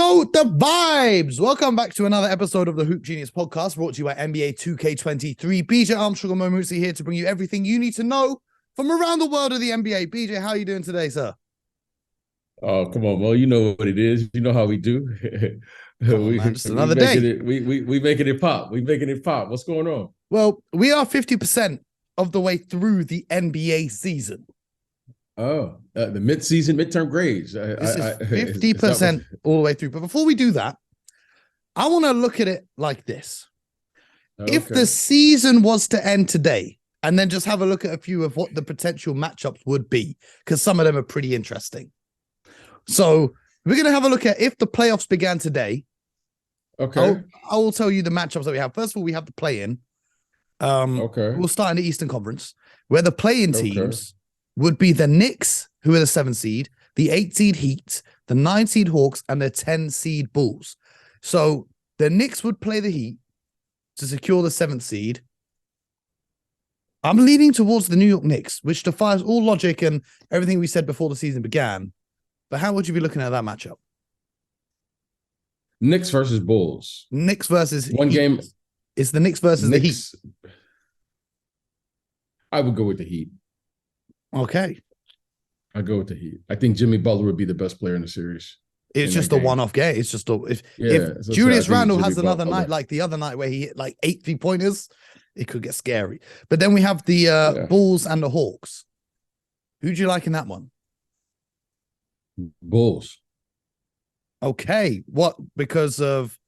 Know the vibes. Welcome back to another episode of the Hoop Genius podcast, brought to you by NBA 2K23. BJ Armstrong and Mo Moosey here to bring you everything you need to know from around the world of the NBA. BJ, how are you doing today, sir? Oh, come on, Mo. You know what it is. You know how we do. Man, just another day. We making it pop. We making it pop. What's going on? Well, we are 50% of the way through the NBA season. Oh, the midterm grades. This is 50% all the way through. But before we do that, I want to look at it like this. Okay. If the season was to end today, and then just have a look at a few of what the potential matchups would be, because some of them are pretty interesting. So we're going to have a look at if the playoffs began today. Okay. I will tell you the matchups that we have. First of all, we have the play-in. Okay. We'll start in the Eastern Conference, where the play-in teams would be the Knicks, who are the 7 seed, the 8 seed Heat, the 9 seed Hawks, and the 10 seed Bulls. So the Knicks would play the Heat to secure the 7th seed. I'm leaning towards the New York Knicks, which defies all logic and everything we said before the season began. But how would you be looking at that matchup? Knicks versus Bulls. Knicks versus one Heat. Game. It's the Knicks versus Knicks. the Heat. I would go with the Heat. Okay. I go with the Heat. I think Jimmy Butler would be the best player in the series. It's just a one-off game. It's just if Julius Randle has another night like the other night where he hit like 8 3-pointers, it could get scary. But then we have the Bulls and the Hawks. Who do you like in that one? Bulls. Okay. What? Because of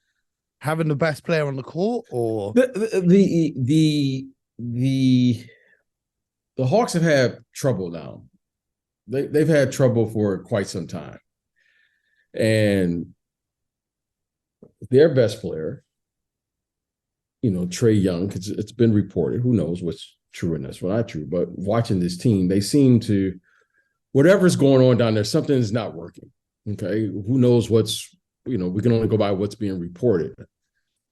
having the best player on the court, or the Hawks have had trouble now. They've had trouble for quite some time. And their best player, Trae Young, because it's been reported, who knows what's true in this, what's not true, but watching this team, they seem to, whatever's going on down there, something is not working. Okay. Who knows what's, we can only go by what's being reported.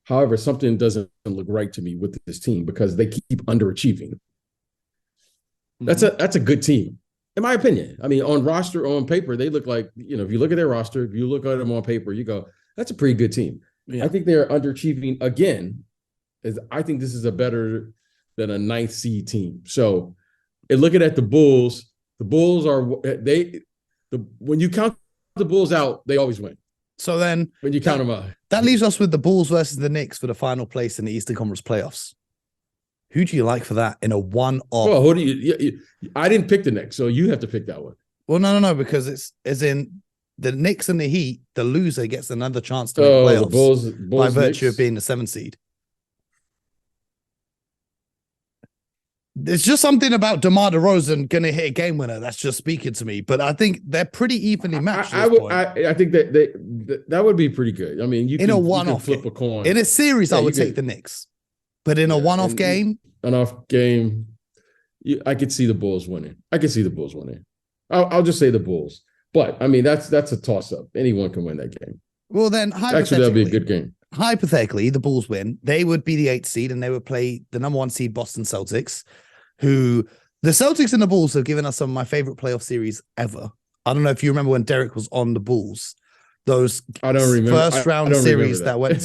However, something doesn't look right to me with this team because they keep underachieving. That's a good team, in my opinion. I mean, on roster, on paper, they look like, if you look at their roster, if you look at them on paper, you go, that's a pretty good team. Yeah. I think they're underachieving again, as I think this is a better than a 9th seed team. So, and looking at the Bulls are when you count the Bulls out, they always win. So then when you count them out, that leaves us with the Bulls versus the Knicks for the final place in the Eastern Conference playoffs. Who do you like for that in a one-off? Well, who do you? I didn't pick the Knicks, so you have to pick that one. Well, no, because it's as in the Knicks and the Heat. The loser gets another chance to make playoffs. The Bulls by virtue Knicks. Of being the 7th seed. There's just something about DeMar DeRozan going to hit a game winner that's just speaking to me. But I think they're pretty evenly matched. I think that would be pretty good. I mean, you can flip a coin. In a series, I would take the Knicks. But in a one-off game? I could see the Bulls winning. I'll just say the Bulls. But, I mean, that's a toss-up. Anyone can win that game. Well, then, actually, that'll be a good game. Hypothetically, the Bulls win. They would be the 8th seed, and they would play the number 1 seed Boston Celtics, who the Celtics and the Bulls have given us some of my favorite playoff series ever. I don't know if you remember when Derek was on the Bulls. Those first round series that went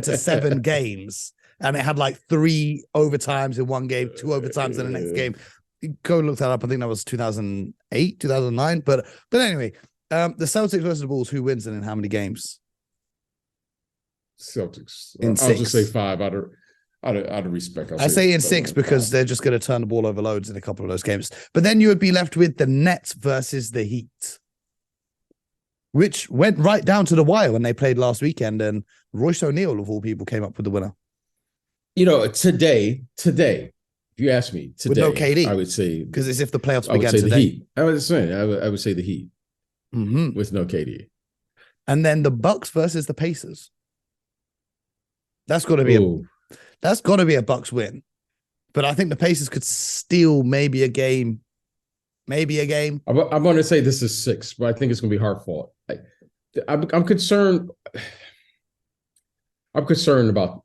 to 7 games, and it had like 3 overtimes in one game, 2 overtimes in the next game. Go look that up. I think that was 2008, 2009. But anyway, the Celtics versus the Bulls. Who wins and in how many games? Celtics. In 6. I'll just say 5 out of respect. I say in 6 because they're just going to turn the ball over loads in a couple of those games. But then you would be left with the Nets versus the Heat, which went right down to the wire when they played last weekend, and Royce O'Neal, of all people, came up with the winner. Today, if you ask me, today, with no KD, I would say, because it's if the playoffs began today. The Heat. I would say the Heat with no KD, and then the Bucks versus the Pacers. That's got to be a Bucks win, but I think the Pacers could steal maybe a game. I'm going to say this is 6, but I think it's going to be hard fought. I'm concerned. I'm concerned about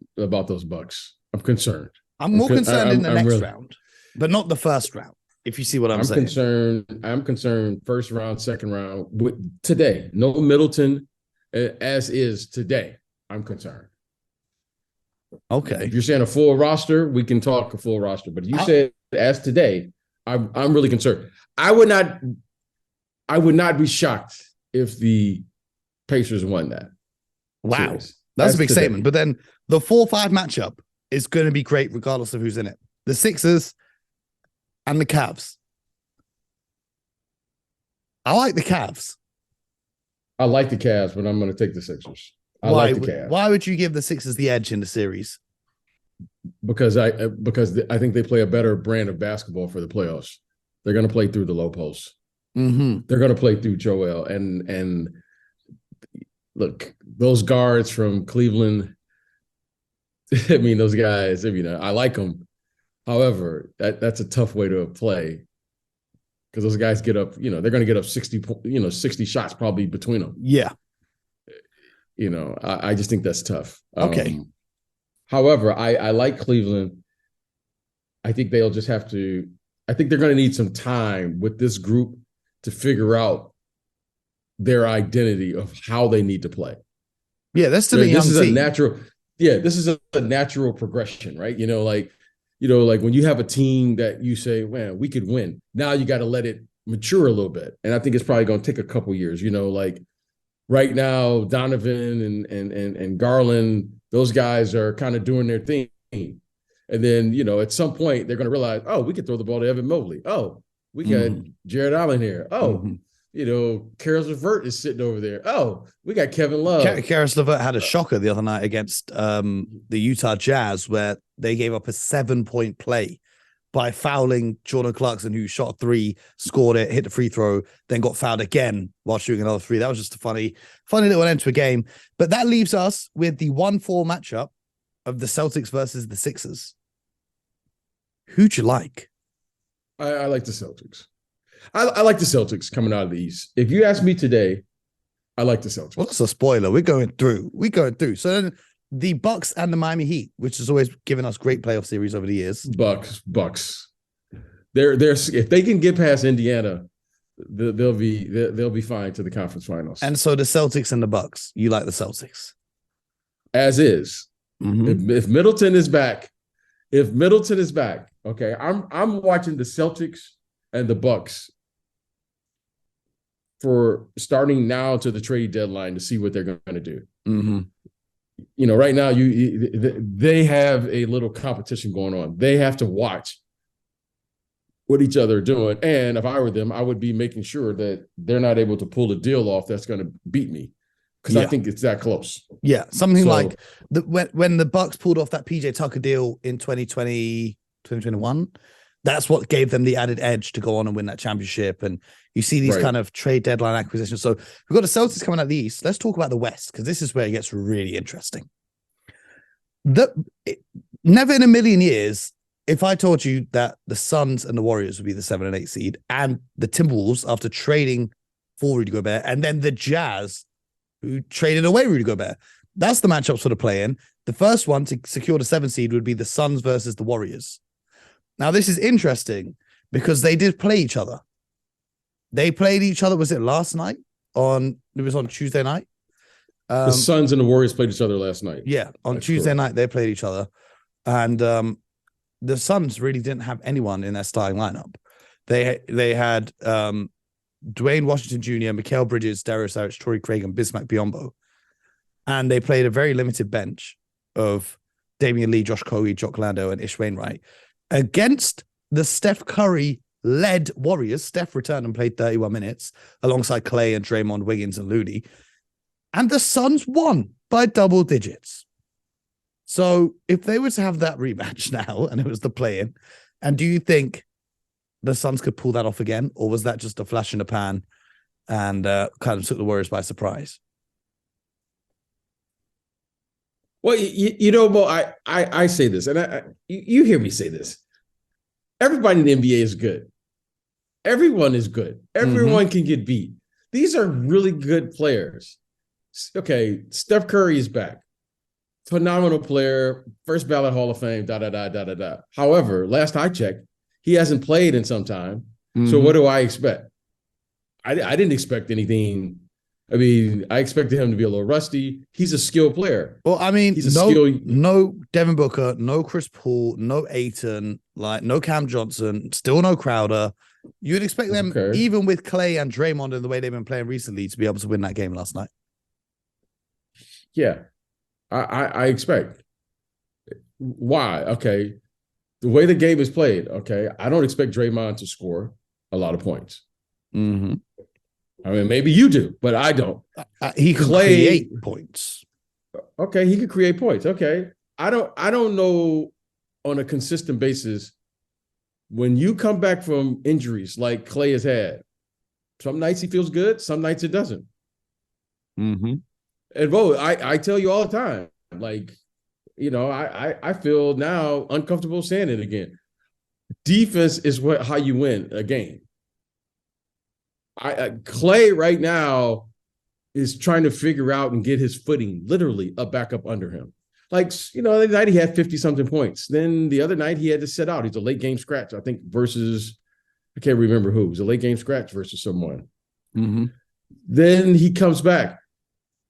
those Bucks. I'm concerned. I'm more concerned in the next round, but not the first round. If you see what I'm saying. I'm concerned. First round, second round. Today, no Middleton, as is today, I'm concerned. Okay. If you're saying a full roster, we can talk a full roster. But you said as today, I'm really concerned. I would not be shocked if the Pacers won that. Wow. Series. That's a big today. statement. But then the 4-5 matchup is going to be great regardless of who's in it. The Sixers and the Cavs. I like the Cavs. I like the Cavs, but I'm going to take the Sixers. I Why? like the Cavs. Why would you give the Sixers the edge in the series? Because I think they play a better brand of basketball for the playoffs. They're going to play through the low post. Mm-hmm. They're going to play through Joel and look, those guards from Cleveland. I mean, those guys. I mean, I like them. However, that's a tough way to play because those guys get up. They're going to get up 60 shots probably between them. Yeah. I just think that's tough. Okay. However, I like Cleveland. I think they'll just have to. I think they're going to need some time with this group to figure out their identity of how they need to play. Yeah, that's still a young team. This is a natural progression, right? Like when you have a team that you say, man, we could win. Now you got to let it mature a little bit. And I think it's probably going to take a couple years, like right now, Donovan and Garland, those guys are kind of doing their thing. And then, at some point they're going to realize, oh, we can throw the ball to Evan Mobley. Oh, we got Jared Allen here. Oh, Karis LeVert is sitting over there. Oh, we got Kevin Love. Karis LeVert had a shocker the other night against the Utah Jazz where they gave up a 7-point play by fouling Jordan Clarkson, who shot a 3, scored it, hit the free throw, then got fouled again while shooting another 3. That was just a funny little end to a game. But that leaves us with the 1-4 matchup of the Celtics versus the Sixers. Who'd you like? I like the Celtics. I like the Celtics coming out of the East. If you ask me today, I like the Celtics. Well, that's a spoiler. We're going through. So then the Bucks and the Miami Heat, which has always given us great playoff series over the years. Bucks. They're if they can get past Indiana, they'll be fine to the conference finals. And so the Celtics and the Bucks. You like the Celtics? As is. Mm-hmm. If Middleton is back, okay, I'm watching the Celtics and the Bucks for starting now to the trade deadline to see what they're going to do. Mm-hmm. Right now they have a little competition going on. They have to watch what each other are doing. And if I were them, I would be making sure that they're not able to pull a deal off that's going to beat me. Because I think it's that close. Yeah, something like when the Bucks pulled off that PJ Tucker deal in 2020, 2021, that's what gave them the added edge to go on and win that championship. And you see these kind of trade deadline acquisitions. So we've got the Celtics coming out of the East. Let's talk about the West, because this is where it gets really interesting. Never in a million years, if I told you that the Suns and the Warriors would be the 7 and 8 seed, and the Timberwolves after trading for Rudy Gobert, and then the Jazz who traded away Rudy Gobert. That's the matchups for the play-in. The first one to secure the 7 seed would be the Suns versus the Warriors. Now, this is interesting because they did play each other. They played each other, was it last night? It was on Tuesday night? The Suns and the Warriors played each other last night. Yeah, on Tuesday night, they played each other. And the Suns really didn't have anyone in their starting lineup. They had Dwayne Washington Jr., Mikal Bridges, Darius Saric, Torrey Craig, and Bismack Biyombo. And they played a very limited bench of Damian Lee, Josh Okogie, Jock Lando, and Ish Wainwright against the Steph Curry-led Warriors. Steph returned and played 31 minutes alongside Clay and Draymond, Wiggins, and Looney. And the Suns won by double digits. So if they were to have that rematch now, and it was the play-in, and do you think the Suns could pull that off again, or was that just a flash in the pan and kind of took the Warriors by surprise? Well, Mo, I say this, and you hear me say this. Everybody in the NBA is good. Everyone is good. Everyone can get beat. These are really good players. Okay, Steph Curry is back. Phenomenal player, first ballot Hall of Fame, da-da-da. However, last I checked, he hasn't played in some time. So what do I expect? I didn't expect anything I mean, I expected him to be a little rusty. He's a skilled player. Well, I mean, He's a skill. no Devin Booker, no Chris Paul, no Ayton, like no Cam Johnson, still no Crowder. You'd expect them, Okay. even with Clay and Draymond and the way they've been playing recently, to be able to win that game last night. Yeah, I expect. Why? Okay. The way the game is played, okay, I don't expect Draymond to score a lot of points. Mm-hmm. I mean, maybe you do, but I don't. He can create points. Okay, he could create points. Okay. I don't know on a consistent basis when you come back from injuries like Clay has had. Some nights he feels good, some nights it doesn't. Mm-hmm. And Bo, I tell you all the time, like, you know, I feel now uncomfortable saying it again. Defense is how you win a game. Clay right now is trying to figure out and get his footing, literally back up under him. Like, you know, the night he had 50-something points. Then the other night he had to sit out. He's a late game scratch, I think, versus, I can't remember who. It was a late game scratch versus someone. Mm-hmm. Then he comes back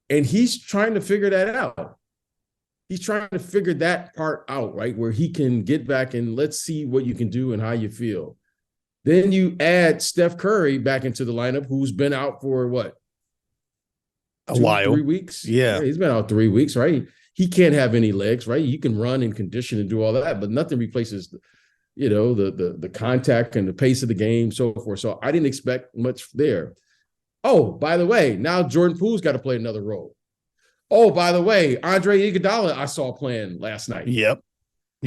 and he's trying to figure that out. He's trying to figure that part out, right? Where he can get back and let's see what you can do and how you feel. Then you add Steph Curry back into the lineup, who's been out for what? A while. 3 weeks? Yeah. He's been out 3 weeks, right? He can't have any legs, right? You can run and condition and do all that, but nothing replaces, you know, the contact and the pace of the game, so forth. So I didn't expect much there. Oh, by the way, now Jordan Poole's got to play another role. Oh, by the way, Andre Iguodala I saw playing last night. Yep.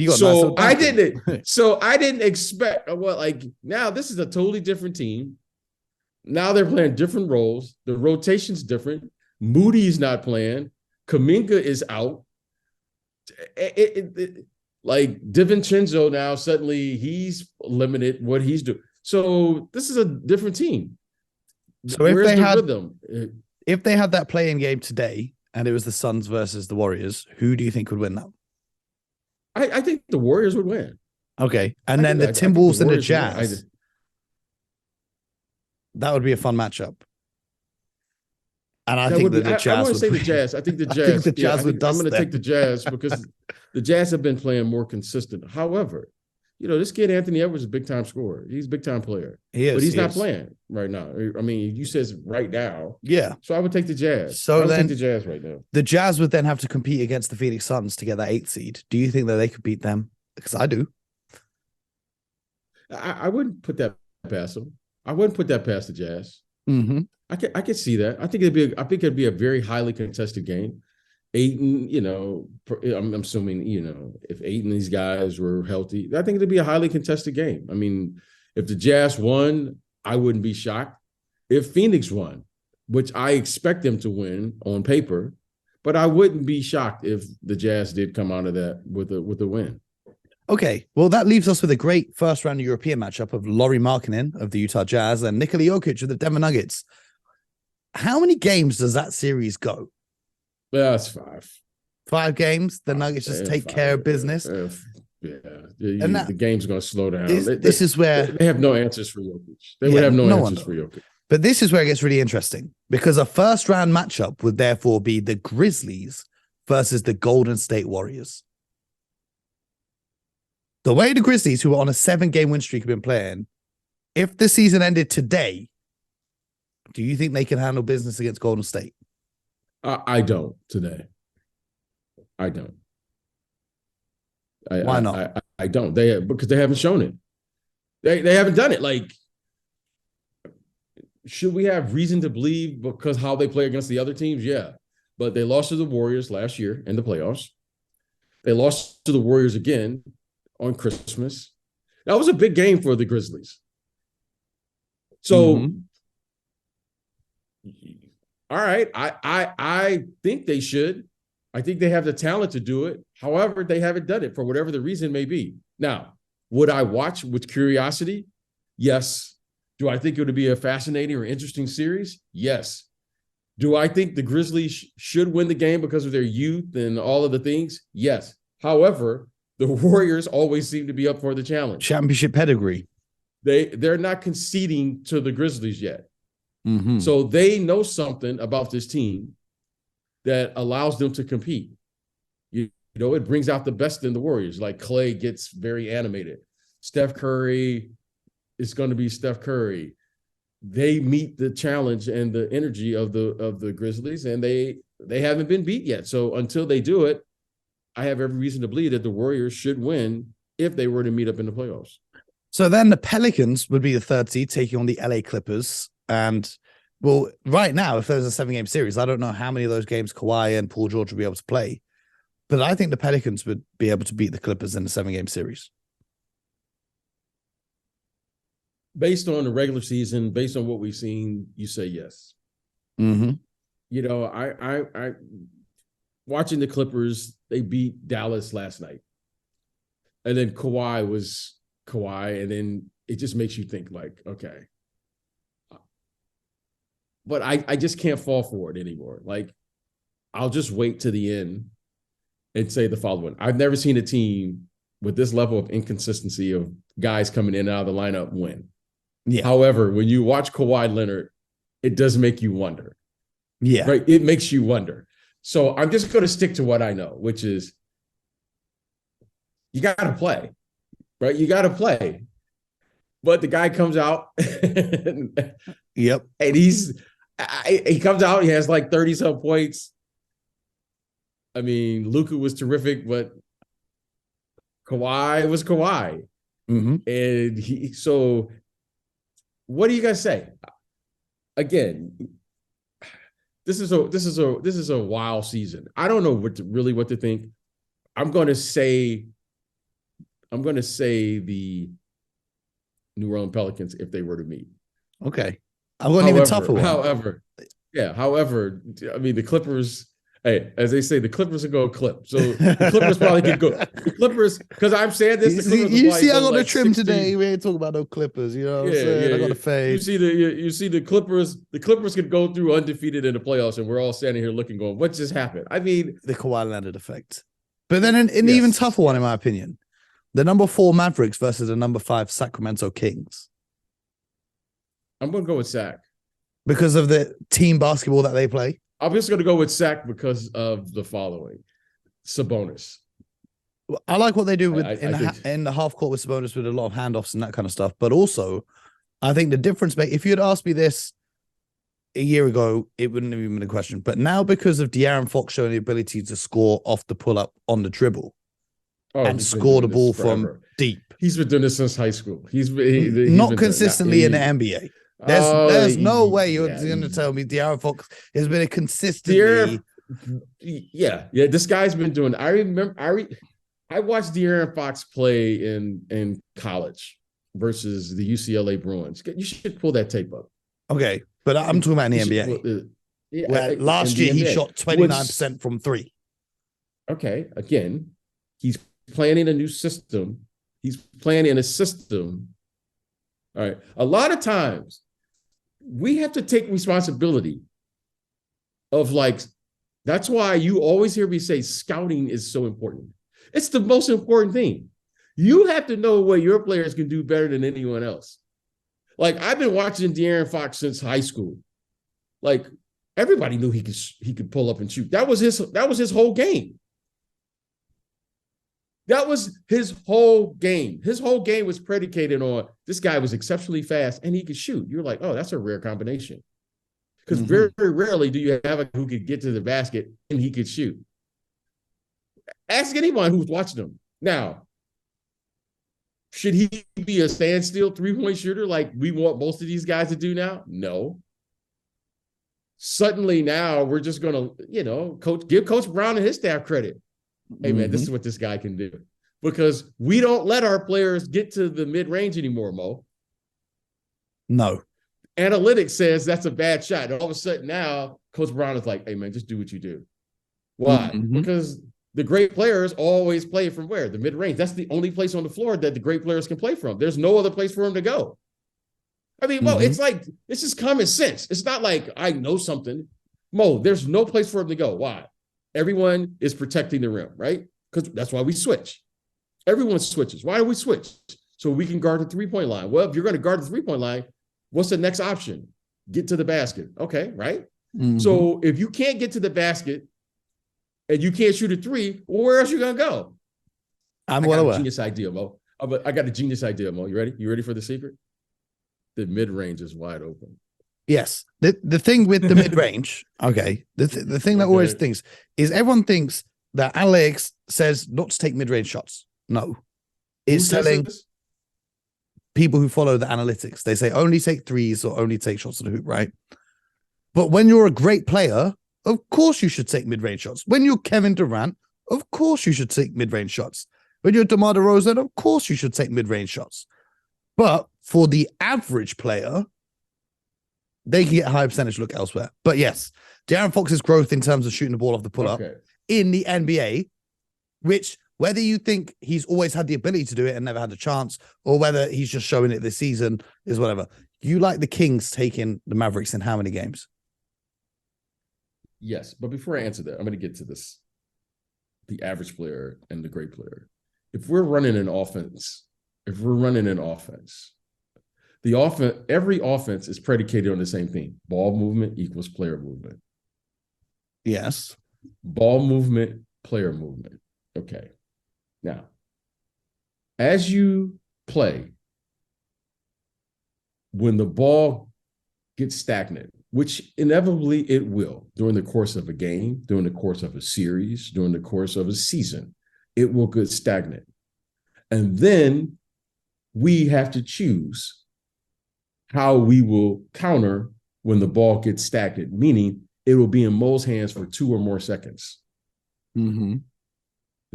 So I didn't expect now this is a totally different team. Now they're playing different roles. The rotation's different. Moody's not playing. Kuminga is out. Like DiVincenzo now suddenly he's limited what he's doing. So this is a different team. So if they had that playing game today and it was the Suns versus the Warriors, who do you think would win that? I think the Warriors would win. Okay. And then the Timberwolves and the Jazz. That would be a fun matchup. And I think that the Jazz I want to say the Jazz. I think the Jazz. I think the Jazz would dust I'm going to them. take the Jazz because the Jazz have been playing more consistent. However, you know, this kid Anthony Edwards is a big-time scorer. He's a big-time player. He is. But he's not playing right now. I mean, you said right now. Yeah. So I would take the Jazz. So I would then take the Jazz right now. The Jazz would then have to compete against the Phoenix Suns to get that 8th seed. Do you think that they could beat them? Because I do. I wouldn't put that past them. I wouldn't put that past the Jazz. Mm-hmm. I could see that. I think it'd be a very highly contested game. Ayton, you know, I'm assuming, you know, if Ayton and these guys were healthy, I think it'd be a highly contested game. I mean, if the Jazz won, I wouldn't be shocked. If Phoenix won, which I expect them to win on paper, but I wouldn't be shocked if the Jazz did come out of that with a win. Okay, well, that leaves us with a great first-round European matchup of Lauri Markkanen of the Utah Jazz and Nikola Jokic of the Denver Nuggets. How many games does that series go? Yeah, it's 5. 5 games? The Nuggets just take care of business? The game's going to slow down. This is where... They have no answers for Jokic. They would have no answers for Jokic. But this is where it gets really interesting because a first-round matchup would therefore be the Grizzlies versus the Golden State Warriors. The way the Grizzlies, who are on a 7-game win streak, have been playing, if the season ended today, do you think they can handle business against Golden State? I don't today. I don't. Why not? I don't. Because they haven't shown it. They haven't done it. Like, should we have reason to believe because how they play against the other teams? Yeah. But they lost to the Warriors last year in the playoffs. They lost to the Warriors again on Christmas. That was a big game for the Grizzlies. So, all right, I think they should. I think they have the talent to do it. However, they haven't done it for whatever the reason may be. Now, would I watch with curiosity? Yes. Do I think it would be a fascinating or interesting series? Yes. Do I think the Grizzlies should win the game because of their youth and all of the things? Yes. However, the Warriors always seem to be up for the challenge. Championship pedigree. They're not conceding to the Grizzlies yet. Mhm. So they know something about this team that allows them to compete. You know, it brings out the best in the Warriors. Like Clay gets very animated. Steph Curry is going to be Steph Curry. They meet the challenge and the energy of the Grizzlies, and they haven't been beat yet. So until they do it, I have every reason to believe that the Warriors should win if they were to meet up in the playoffs. So then the Pelicans would be the third seed taking on the LA Clippers. And well, right now, if there's a 7-game series, I don't know how many of those games Kawhi and Paul George will be able to play. But I think the Pelicans would be able to beat the Clippers in a 7-game series. Based on the regular season, based on what we've seen, you say yes. Mm-hmm. You know, I watching the Clippers, they beat Dallas last night. And then Kawhi was Kawhi, and then it just makes you think like, okay. But I just can't fall for it anymore. Like, I'll just wait to the end and say the following. I've never seen a team with this level of inconsistency of guys coming in and out of the lineup win. Yeah. However, when you watch Kawhi Leonard, it does make you wonder. Yeah. Right? It makes you wonder. So I'm just going to stick to what I know, which is you got to play, right? You got to play. But the guy comes out Yep. and he comes out, he has like 30-some points. I mean, Luka was terrific, but Kawhi was Kawhi. Mm-hmm. And so what do you guys say? Again, this is a wild season. I don't know what to think. I'm going to say the New Orleans Pelicans if they were to meet. Okay. I've got an even tougher one. However, I mean, the Clippers, hey, as they say, the Clippers will go clip. So the Clippers probably could go. The Clippers, because I'm saying this. You see, I got the trim today. We ain't talking about no Clippers. You know what I'm saying? I got the fade. You see the Clippers. The Clippers could go through undefeated in the playoffs, and we're all standing here looking, going, "What just happened?" I mean, the Kawhi Leonard effect. But then an even tougher one, in my opinion, the number 4 Mavericks versus the number 5 Sacramento Kings. I'm going to go with Sac because of the team basketball that they play. I'm just going to go with Sac because of the following: Sabonis. I like what they do in the half court with Sabonis with a lot of handoffs and that kind of stuff. But also, I think the difference, if you had asked me this a year ago, it wouldn't have even been a question. But now, because of De'Aaron Fox showing the ability to score off the pull up on the dribble and score the ball from deep, he's been doing this since high school. He's not consistently in the NBA. There's no way you're going to tell me De'Aaron Fox has been a consistently. Yeah. This guy's been doing. I remember. I watched De'Aaron Fox play in college versus the UCLA Bruins. You should pull that tape up. Okay, but I'm talking about in the NBA. Last year he shot 29% from 3. Okay, again, he's playing in a new system. He's playing in a system. All right. A lot of times we have to take responsibility of that's why you always hear me say scouting is so important. It's the most important thing. You have to know what your players can do better than anyone else. I've been watching De'Aaron Fox since high school. Everybody knew he could pull up and shoot. That was his whole game. That was his whole game. His whole game was predicated on this guy was exceptionally fast and he could shoot. You're like, oh, that's a rare combination. Because very, very rarely do you have a guy who could get to the basket and he could shoot. Ask anyone who's watching him. Now, should he be a standstill 3-point shooter like we want most of these guys to do now? No. Suddenly now we're just going to, give Coach Brown and his staff credit. Hey, man, this is what this guy can do. Because we don't let our players get to the mid-range anymore, Mo. No. Analytics says that's a bad shot. And all of a sudden now, Coach Brown is like, hey, man, just do what you do. Why? Because the great players always play from where? The mid-range. That's the only place on the floor that the great players can play from. There's no other place for them to go. I mean, Mo, it's just common sense. It's not like I know something. Mo, there's no place for them to go. Why? Everyone is protecting the rim, right? Because that's why we switch. Everyone switches. Why do we switch? So we can guard the 3-point line. Well, if you're going to guard the 3-point line, what's the next option? get to the basket. Okay, right? Mhm. So if you can't get to the basket and you can't shoot a three, well, where else are you going to go? I'm I well got a aware. genius idea, Mo. I got a genius idea, Mo. You ready? You ready for the secret? The mid-range is wide open. Yes. The thing with the mid range, okay. The thing that always Okay. thinks is everyone thinks that analytics says not to take mid range shots. No, Who it's says telling this? people who follow the analytics. They say only take threes or only take shots at the hoop, right? But when you're a great player, of course you should take mid range shots. When you're Kevin Durant, of course you should take mid range shots. When you're DeMar DeRozan, of course you should take mid range shots. But for the average player, they can get a high percentage look elsewhere. But yes, De'Aaron Fox's growth in terms of shooting the ball off the pull up in the NBA, which whether you think he's always had the ability to do it and never had a chance, or whether he's just showing it this season, is whatever. You like the Kings taking the Mavericks in how many games? Yes, but before I answer that, I'm going to get to this. The average player and the great player. If we're running an offense, every offense is predicated on the same thing. Ball movement equals player movement. Yes. Ball movement, player movement. Okay. Now, as you play, when the ball gets stagnant, which inevitably it will during the course of a game, during the course of a series, during the course of a season, it will get stagnant. And then we have to choose how we will counter when the ball gets stagnant, meaning it will be in Mo's hands for 2 or more seconds. Mm-hmm.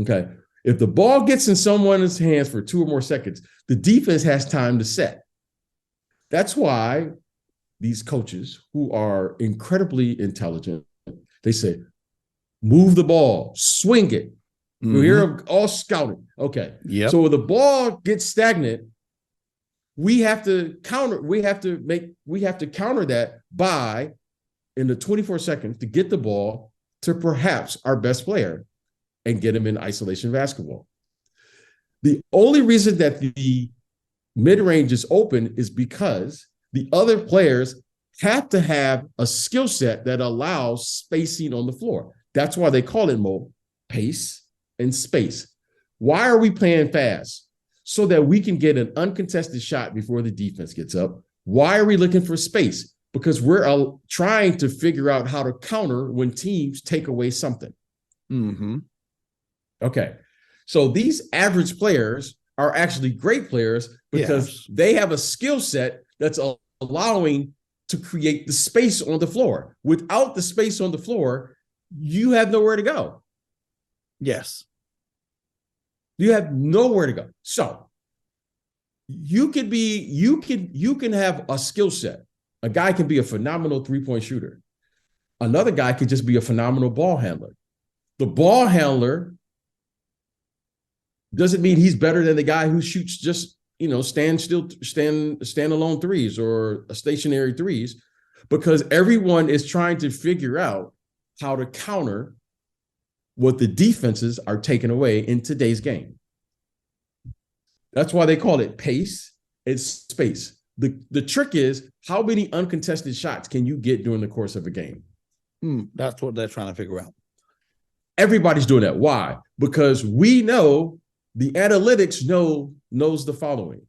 Okay. If the ball gets in someone's hands for 2 or more seconds, the defense has time to set. That's why these coaches who are incredibly intelligent, they say, move the ball, swing it. Mm-hmm. You hear them all scouting. Okay. Yep. So when the ball gets stagnant, we have to counter that by, in the 24 seconds, to get the ball to perhaps our best player and get him in isolation basketball. The only reason that the mid-range is open is because the other players have to have a skill set that allows spacing on the floor. That's why they call it, Mo, pace and space. Why are we playing fast? So that we can get an uncontested shot before the defense gets up. Why are we looking for space? Because we're trying to figure out how to counter when teams take away something. Mm-hmm. Okay. So these average players are actually great players because they have a skill set that's allowing to create the space on the floor. Without the space on the floor, you have nowhere to go. Yes. You have nowhere to go. So you can have a skill set. A guy can be a phenomenal three-point shooter. Another guy could just be a phenomenal ball handler. The ball handler doesn't mean he's better than the guy who shoots just, stand-alone threes or stationary threes, because everyone is trying to figure out how to counter what the defenses are taking away in today's game. That's why they call it pace and space. The trick is, how many uncontested shots can you get during the course of a game? That's what they're trying to figure out. Everybody's doing that. Why? Because we know, the analytics knows the following.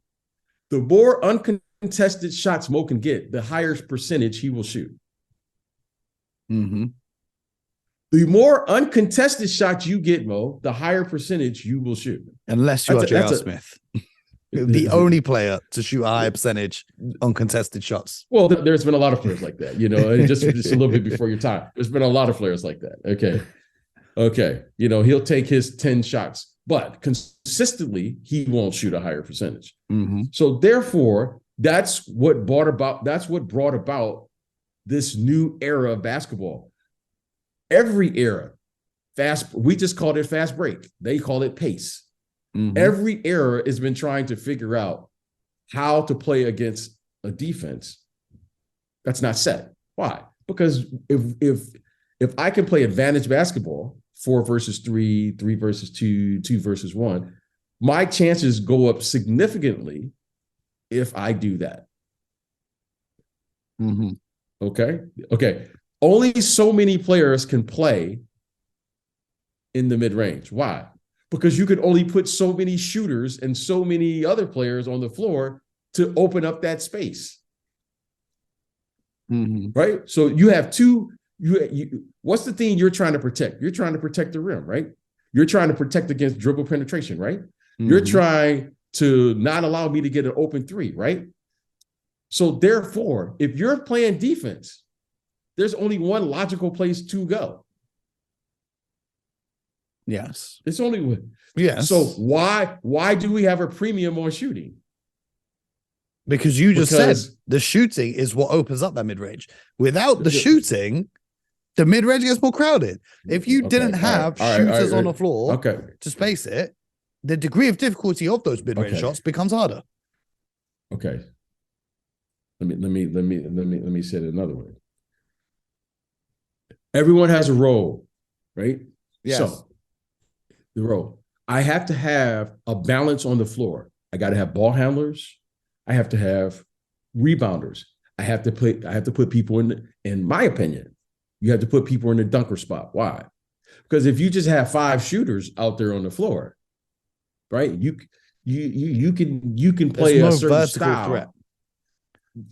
The more uncontested shots Mo can get, the higher percentage he will shoot. Mm-hmm. The more uncontested shots you get, Mo, the higher percentage you will shoot. Unless you are J.R. Smith, the only player to shoot a higher percentage uncontested shots. Well, there's been a lot of players like that, just a little bit before your time. There's been a lot of players like that. Okay. He'll take his 10 shots, but consistently he won't shoot a higher percentage. Mm-hmm. So therefore, that's what brought about this new era of basketball. Every era, we just called it fast break. They call it pace. Mm-hmm. Every era has been trying to figure out how to play against a defense that's not set. Why? Because if I can play advantage basketball, 4 versus 3, 3 versus 2, 2 versus 1, my chances go up significantly if I do that. Mm-hmm. Okay. Okay. Only so many players can play in the mid-range. Why? Because you could only put so many shooters and so many other players on the floor to open up that space. Right? So you have two. What's the thing you're trying to protect? You're trying to protect the rim, right? You're trying to protect against dribble penetration, right? You're trying to not allow me to get an open three, right? So therefore, if you're playing defense, there's only one logical place to go. Yes. It's only one. Yes. So why do we have a premium on shooting? Because you just said the shooting is what opens up that mid-range. Without the shooting, the mid-range gets more crowded. If you didn't have shooters on the floor to space it, the degree of difficulty of those mid-range shots becomes harder. Okay. Let me say it another way. Everyone has a role, right? Yes. So the role. I have to have a balance on the floor. I got to have ball handlers. I have to have rebounders. I have to put people in my opinion, you have to put people in the dunker spot. Why? Because if you just have 5 shooters out there on the floor, right? You can play a certain style. Threat.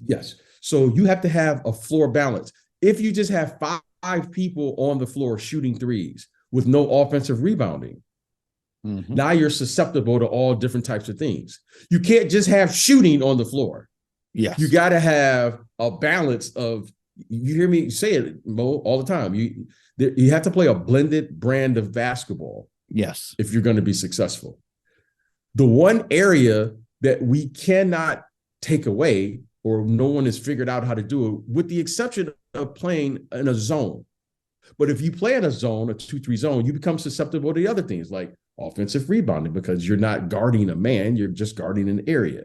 Yes. So you have to have a floor balance. If you just have 5 people on the floor shooting threes with no offensive rebounding, now you're susceptible to all different types of things. You can't just have shooting on the floor. Yes. You got to have a balance of, you hear me say it, Mo, all the time. You have to play a blended brand of basketball. Yes. If you're going to be successful. The one area that we cannot take away, or no one has figured out how to do it, with the exception of playing in a zone. But if you play in a zone, a 2-3 zone, you become susceptible to the other things like offensive rebounding, because you're not guarding a man, you're just guarding an area.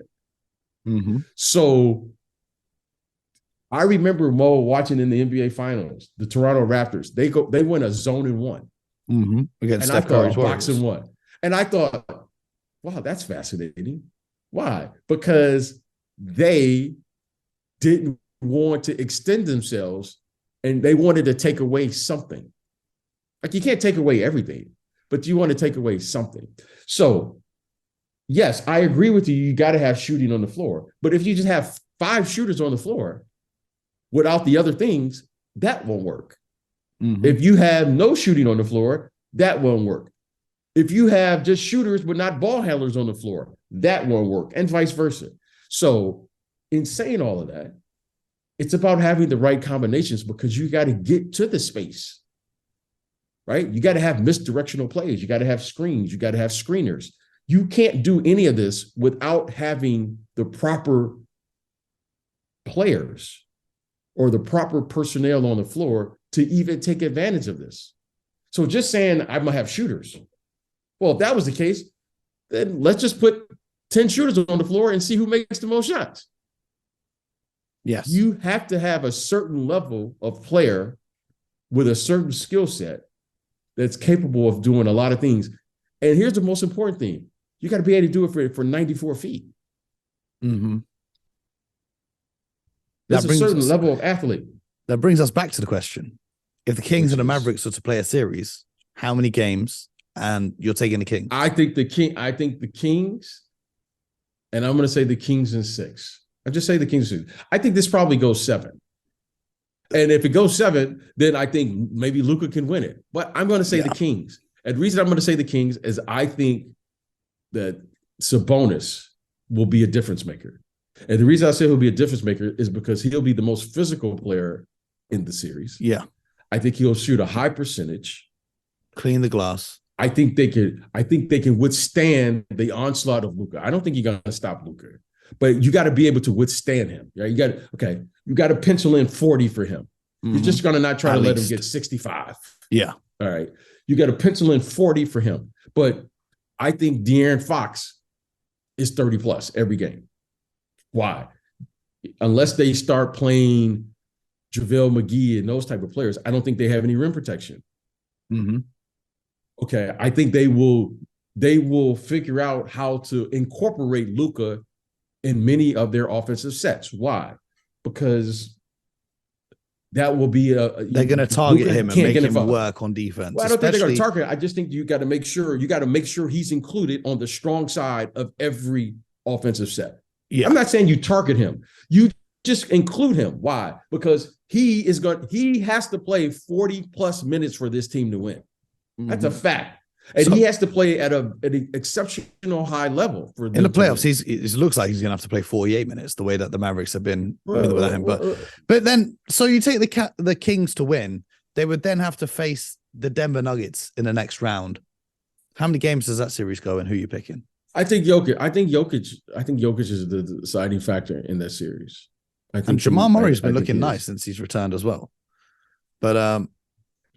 So I remember Mo watching in the NBA Finals, the Toronto Raptors. They win a zone and one. Against Steph Curry's box and one. And I thought, wow, that's fascinating. Why? Because they didn't want to extend themselves and they wanted to take away something. Like, you can't take away everything, but you want to take away something. So yes, I agree with you. You got to have shooting on the floor. But if you just have 5 shooters on the floor without the other things, that won't work. If you have no shooting on the floor, that won't work. If you have just shooters but not ball handlers on the floor, that won't work, and vice versa. So in saying all of that, it's about having the right combinations, because you got to get to the space, right? You got to have misdirectional plays. You got to have screens. You got to have screeners. You can't do any of this without having the proper players or the proper personnel on the floor to even take advantage of this. So just saying I'm gonna have shooters. Well, if that was the case, then let's just put 10 shooters on the floor and see who makes the most shots. Yes. You have to have a certain level of player with a certain skill set that's capable of doing a lot of things. And here's the most important thing. You got to be able to do it for 94 feet. There's a certain level of athlete. That brings us back to the question. If the Kings and the Mavericks were to play a series, how many games? And you're taking the Kings? I think the Kings, and I'm going to say the Kings in 6. I just say the Kings in 6. I think this probably goes 7. And if it goes 7, then I think maybe Luka can win it. But I'm going to say the Kings. And the reason I'm going to say the Kings is I think that Sabonis will be a difference maker. And the reason I say he'll be a difference maker is because he'll be the most physical player in the series. Yeah. I think he'll shoot a high percentage. Clean the glass. I think they can withstand the onslaught of Luka. I don't think you're going to stop Luka, but you got to be able to withstand him. Right? You got to pencil in 40 for him. You're just going to not try to let him get 65. Yeah. All right. You got to pencil in 40 for him. But I think De'Aaron Fox is 30 plus every game. Why? Unless they start playing JaVale McGee and those type of players, I don't think they have any rim protection. Okay, I think they will figure out how to incorporate Luka in many of their offensive sets. Why? Because that will be they're going to target him and make him involved. work on defense. Well, I don't think they're going to target. I just think you got to make sure he's included on the strong side of every offensive set. Yeah. I'm not saying you target him. You just include him. Why? Because he has to play 40 plus minutes for this team to win. That's a fact. And he has to play at an exceptional high level for in the playoffs. It looks like he's going to have to play 48 minutes the way that the Mavericks have been without him. But then, so you take the Kings to win, they would then have to face the Denver Nuggets in the next round. How many games does that series go, and who are you picking? I think Jokic is the deciding factor in that series. And Jamal Murray's been looking nice since he's returned as well. But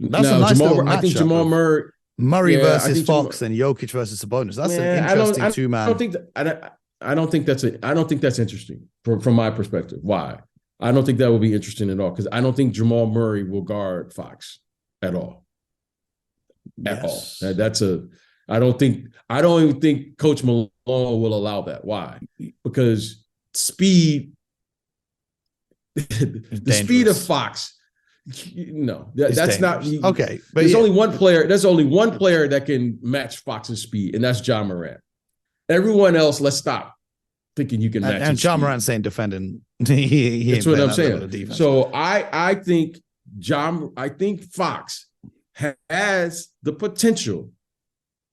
that's a nice little matchup. I think Jamal Murray versus Fox and Jokic versus Sabonis. That's an interesting two-man. I don't think that's interesting from my perspective. Why? I don't think that will be interesting at all because I don't think Jamal Murray will guard Fox at all. At all. I don't even think Coach Malone will allow that. Why? Because speed, the speed of Fox. No, that's not okay. But there's only one player. There's only one player that can match Fox's speed, and that's Ja Morant. Everyone else, let's stop thinking you can match. And Ja Morant saying defending. That's what I'm saying. So I think Fox has the potential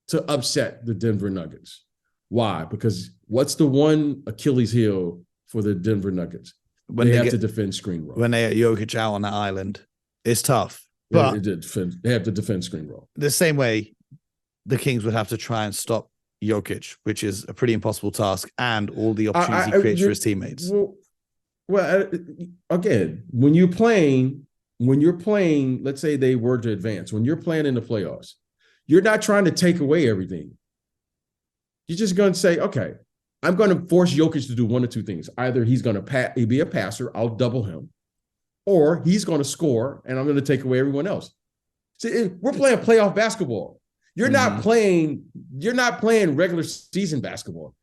to upset the Denver Nuggets. Why? Because what's the one Achilles heel for the Denver Nuggets? When they have to defend screen roll. When they have Jokic out on that island, it's tough. But they have to defend screen roll. The same way the Kings would have to try and stop Jokic, which is a pretty impossible task, and all the opportunities he creates for his teammates. Well, again, when you're playing, let's say they were to advance, when you're playing in the playoffs, you're not trying to take away everything. You're just going to say, okay, I'm going to force Jokic to do one or two things. Either he's going to be a passer, I'll double him, or he's going to score, and I'm going to take away everyone else. See, we're playing playoff basketball. You're not playing regular season basketball.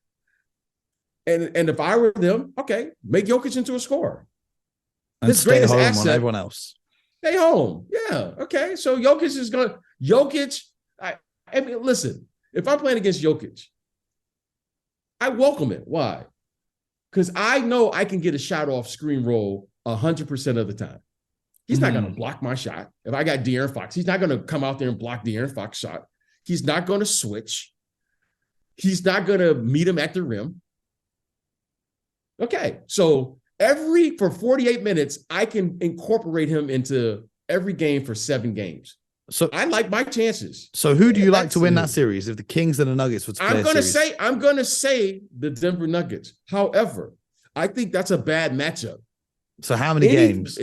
And if I were them, okay, make Jokic into a scorer. And stay home on everyone else. Stay home. Yeah. Okay. So Jokic. I mean, listen, if I'm playing against Jokic, I welcome it. Why? Because I know I can get a shot off screen roll 100% of the time. He's not going to block my shot. If I got De'Aaron Fox, he's not going to come out there and block De'Aaron Fox's shot. He's not going to switch. He's not going to meet him at the rim. Okay. So for 48 minutes, I can incorporate him into every game for 7 games. So I like my chances. So who do you like to win that series if the Kings and the Nuggets would play I'm going to say the Denver Nuggets. However, I think that's a bad matchup. So how many games?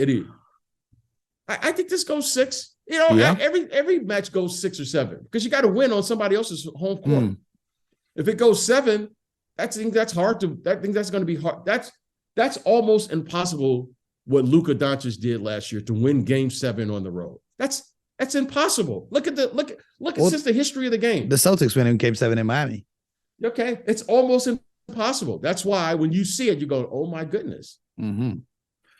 I think this goes 6. You know, every match goes 6 or 7 because you got to win on somebody else's home court. If it goes 7, I think that's hard to. I think that's going to be hard. That's almost impossible. What Luka Doncic did last year to win Game 7 on the road. That's impossible. Look at since the history of the game. The Celtics winning Game 7 in Miami. Okay, it's almost impossible. That's why when you see it, you go, "Oh my goodness."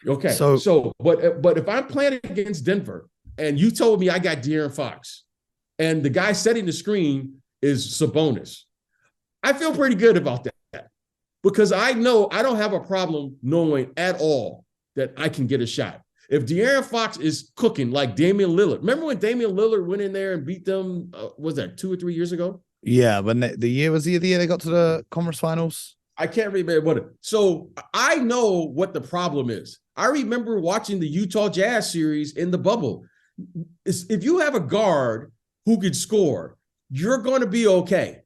Okay, so but if I'm playing against Denver and you told me I got De'Aaron Fox and the guy setting the screen is Sabonis, I feel pretty good about that because I know I don't have a problem knowing at all that I can get a shot. If De'Aaron Fox is cooking like Damian Lillard, remember when Damian Lillard went in there and beat them? Was that 2 or 3 years ago? Yeah, but the year they got to the conference finals. I can't remember what it. So I know what the problem is. I remember watching the Utah Jazz series in the bubble. If you have a guard who can score, you're going to be okay.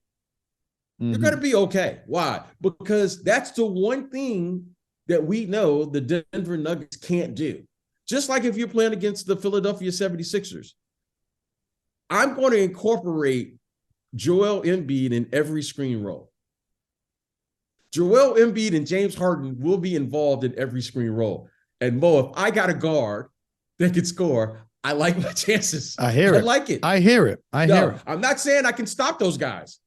You're going to be okay. Why? Because that's the one thing that we know the Denver Nuggets can't do. Just like if you're playing against the Philadelphia 76ers. I'm going to incorporate Joel Embiid in every screen roll. Joel Embiid and James Harden will be involved in every screen roll. And Mo, if I got a guard that can score, I like my chances. I hear it. I like it. I hear it. I'm not saying I can stop those guys.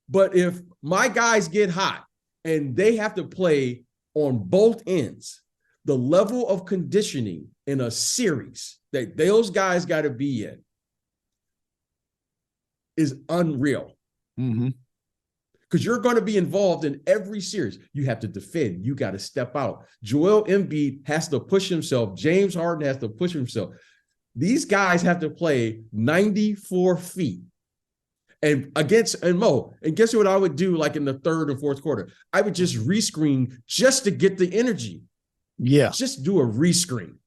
But if my guys get hot and they have to play on both ends, the level of conditioning in a series that those guys got to be in is unreal. Mm-hmm. Because you're going to be involved in every series. You have to defend. You got to step out. Joel Embiid has to push himself. James Harden has to push himself. These guys have to play 94 feet. And Mo, and guess what I would do like in the third and fourth quarter? I would just rescreen just to get the energy. Yeah. Just do a rescreen.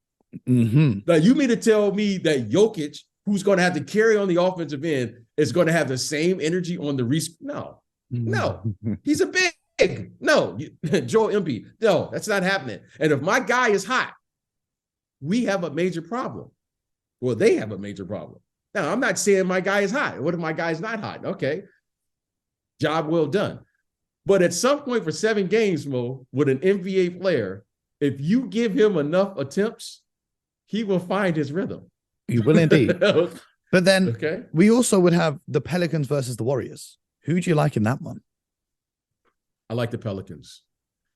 Mm-hmm. Now, you mean to tell me that Jokic, who's going to have to carry on the offensive end, is going to have the same energy on the rescreen? No, he's a big. No, Joel Embiid. No, that's not happening. And if my guy is hot, we have a major problem. Well, they have a major problem. Now, I'm not saying my guy is hot. What if my guy's not hot? Okay, job well done. But at some point for 7 games, Mo, with an NBA player, if you give him enough attempts, he will find his rhythm. He will indeed. But then we also would have the Pelicans versus the Warriors. Who do you like in that one? I like the Pelicans.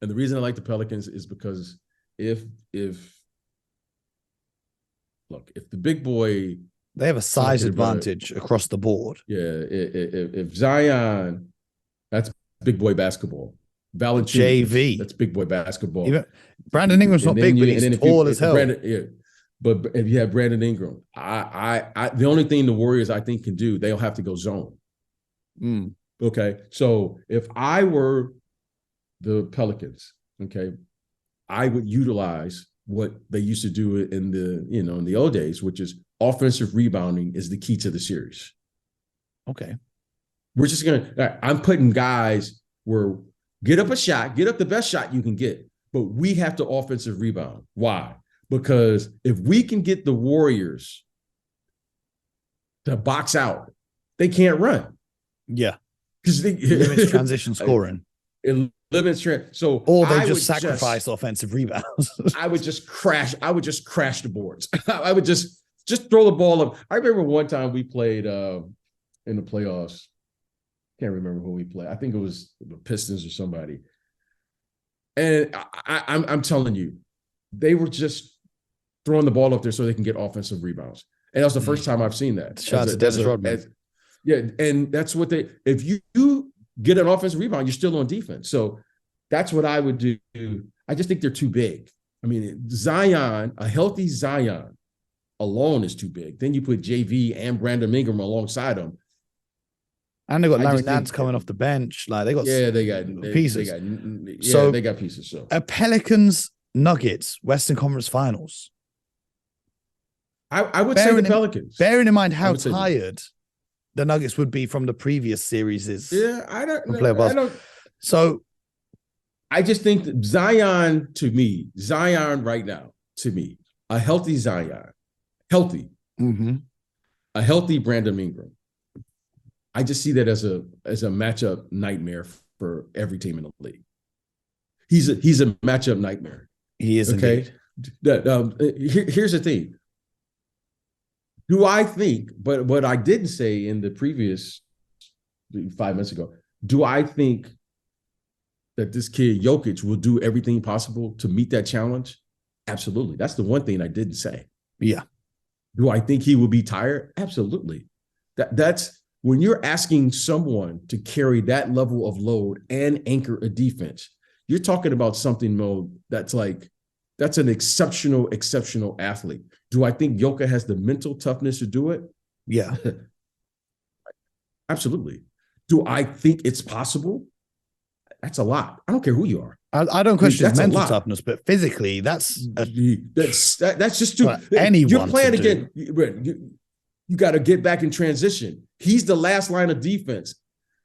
And the reason I like the Pelicans is because if the big boy, they have a size advantage across the board. Yeah, if Zion, that's big boy basketball. Valanciunas, JV, that's big boy basketball. Even Brandon Ingram's not big, but he's tall as hell. But if you have Brandon Ingram, I the only thing the Warriors I think can do, they'll have to go zone. Okay, so if I were the Pelicans, okay, I would utilize what they used to do in the old days, which is offensive rebounding is the key to the series. Okay, we're just I'm putting guys where get up the best shot you can get, but we have to offensive rebound. Why? Because if we can get the Warriors to box out, they can't run. Yeah. Because they limits transition scoring. It limits so or they just sacrifice offensive rebounds. I would just crash the boards. I would just throw the ball up. I remember one time we played in the playoffs. Can't remember who we played. I think it was the Pistons or somebody. And I'm telling you, they were just throwing the ball up there so they can get offensive rebounds. And that was the first time I've seen that. Shout out to Dennis Rodman. Yeah, and that's what if you get an offensive rebound, you're still on defense. So that's what I would do. I just think they're too big. I mean, Zion, a healthy Zion alone is too big. Then you put JV and Brandon Ingram alongside them. And they got Larry Nance coming off the bench. Like they got pieces. They got pieces. So a Pelicans Nuggets Western Conference Finals. I would say the Pelicans. Bearing in mind how tired the Nuggets would be from the previous series. I don't. So I just think that Zion right now, to me, a healthy Zion, a healthy Brandon Ingram. I just see that as a matchup nightmare for every team in the league. He's a matchup nightmare. He is okay. Here's the thing. Do I think, but what I didn't say in the previous 5 minutes ago, do I think that this kid Jokic will do everything possible to meet that challenge? Absolutely. That's the one thing I didn't say. Yeah. Do I think he will be tired? Absolutely. That's when you're asking someone to carry that level of load and anchor a defense, you're talking about something, Mo, that's an exceptional athlete. Do I think Jokic has the mental toughness to do it? Yeah. Absolutely. Do I think it's possible? That's a lot. I don't care who you are. I don't question his mental toughness, but physically, that's just too. Anyone you're playing again. You got to get back in transition. He's the last line of defense,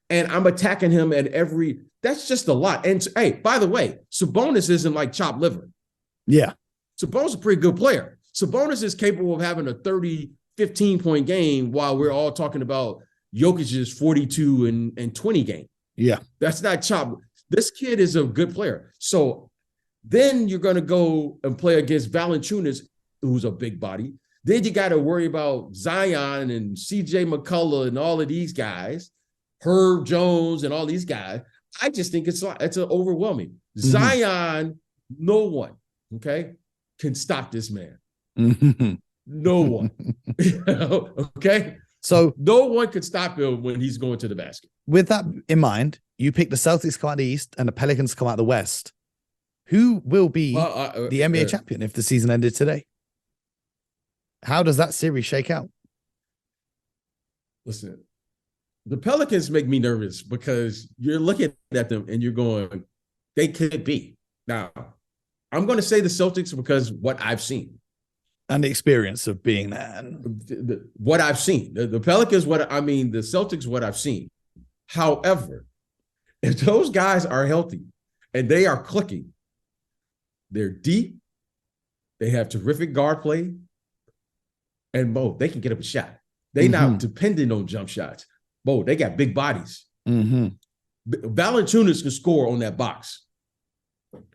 and I'm attacking him at every. That's just a lot. And hey, by the way, Sabonis isn't like chopped liver. Yeah, Sabonis is a pretty good player. Sabonis is capable of having a 15-point game while we're all talking about Jokic's 42 and 20 game. Yeah, that's not chopped. This kid is a good player. So then you're going to go and play against Valanciunas, who's a big body. Then you got to worry about Zion and CJ McCullough and all of these guys, Herb Jones and all these guys. I just think it's an overwhelming. Zion, no one, okay, can stop this man. No one. Okay? So no one could stop him when he's going to the basket. With that in mind, you pick the Celtics come out of the East and the Pelicans come out of the West. Who will be the NBA champion if the season ended today? How does that series shake out? Listen, the Pelicans make me nervous because you're looking at them and you're going, they could be. Now, I'm going to say the Celtics because what I've seen. And the experience of being there. What I've seen. The Pelicans, the Celtics, what I've seen. However, if those guys are healthy and they are clicking, they're deep, they have terrific guard play, and they can get up a shot. They not dependent on jump shots. They got big bodies. Valanciunas can score on that box.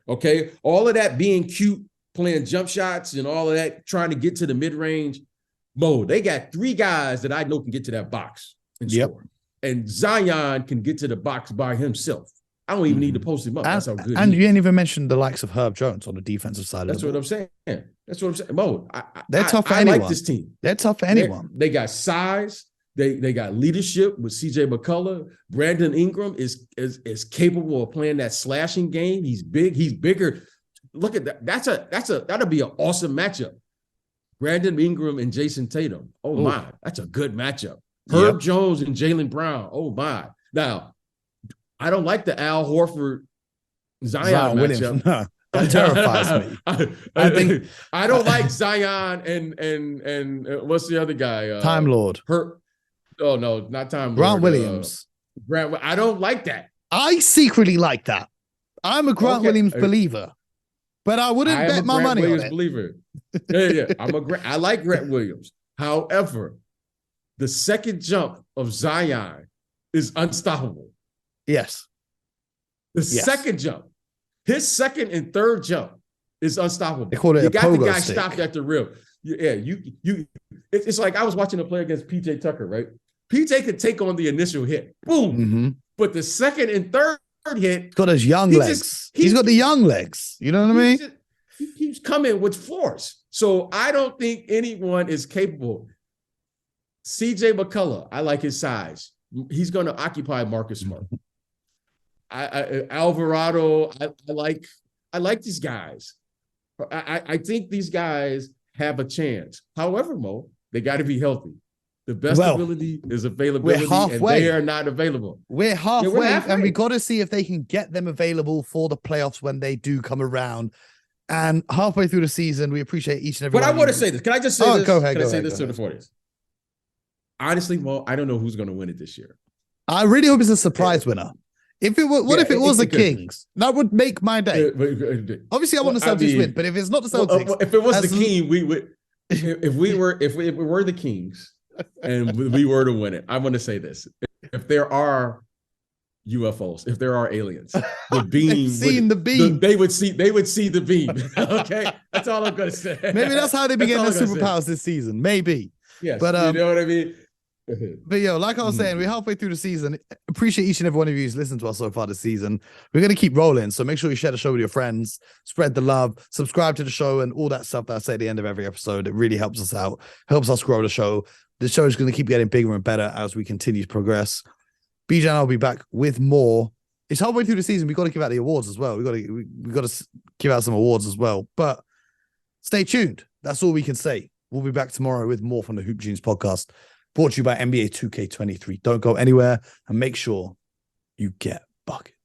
Okay? All of that being cute, playing jump shots and all of that, trying to get to the mid-range. They got 3 guys that I know can get to that box and score. And Zion can get to the box by himself. I don't even need to post him up. That's how good and you ain't even mentioned the likes of Herb Jones on the defensive side. That's what I'm saying. That's what I'm saying. They're tough for anyone. I like this team. They're tough for anyone. They got size. They got leadership with CJ McCullough. Brandon Ingram is capable of playing that slashing game. He's big. He's bigger. Look at that. That'll be an awesome matchup. Brandon Ingram and Jason Tatum. Oh my, that's a good matchup. Herb Jones and Jaylen Brown. Oh my. Now, I don't like the Al Horford Zion matchup. No, that terrifies me. I don't like Zion and what's the other guy? Time Lord. Oh no, not Time Lord. Grant Williams. I don't like that. I secretly like that. I'm a Grant Williams believer, but I wouldn't bet my money on it. Believer. Yeah. I like Grant Williams. However, the second jump of Zion is unstoppable. Yes. Second jump, his second and third jump is unstoppable. They call it you a got pogo the guy stick. stopped at the rim. It's like I was watching a play against PJ Tucker, right? PJ could take on the initial hit, boom, but the second and third hit, he's got his young legs. He's got the young legs. You know what I mean? He keeps coming with force. So I don't think anyone is capable. CJ McCullough, I like his size. He's going to occupy Marcus Smart. Alvarado, I like these guys. I think these guys have a chance. However, Mo, they got to be healthy. The best ability is availability, and they are not available. We're halfway, and we got to see if they can get them available for the playoffs when they do come around. And halfway through the season, we appreciate each and every. But I want to say this. Can I just say this? Go ahead. Can I say this to the 40s? Honestly, Mo, I don't know who's going to win it this year. I really hope it's a surprise winner. If it was, if it was the Kings? That would make my day. Obviously, I want the Celtics win, but if it's not the Celtics, if it was the King, we would. If we were the Kings and we were to win it, I want to say this: if there are UFOs, if there are aliens, the beam, the beam. They would see the beam. Okay, that's all I'm going to say. Maybe that's how they be getting their superpowers this season. Maybe. Yes, but you know what I mean. But like I was saying, we're halfway through the season. Appreciate each and every one of you who's listened to us so far this season. We're going to keep rolling. So make sure you share the show with your friends, spread the love, subscribe to the show, and all that stuff that I say at the end of every episode. It really helps us out, helps us grow the show. The show is going to keep getting bigger and better as we continue to progress. BJ and I'll be back with more. It's halfway through the season. We've got to give out the awards as well. We've got to give out some awards as well. But stay tuned. That's all we can say. We'll be back tomorrow with more from the Hoop Genius podcast. Brought to you by NBA 2K23. Don't go anywhere and make sure you get buckets.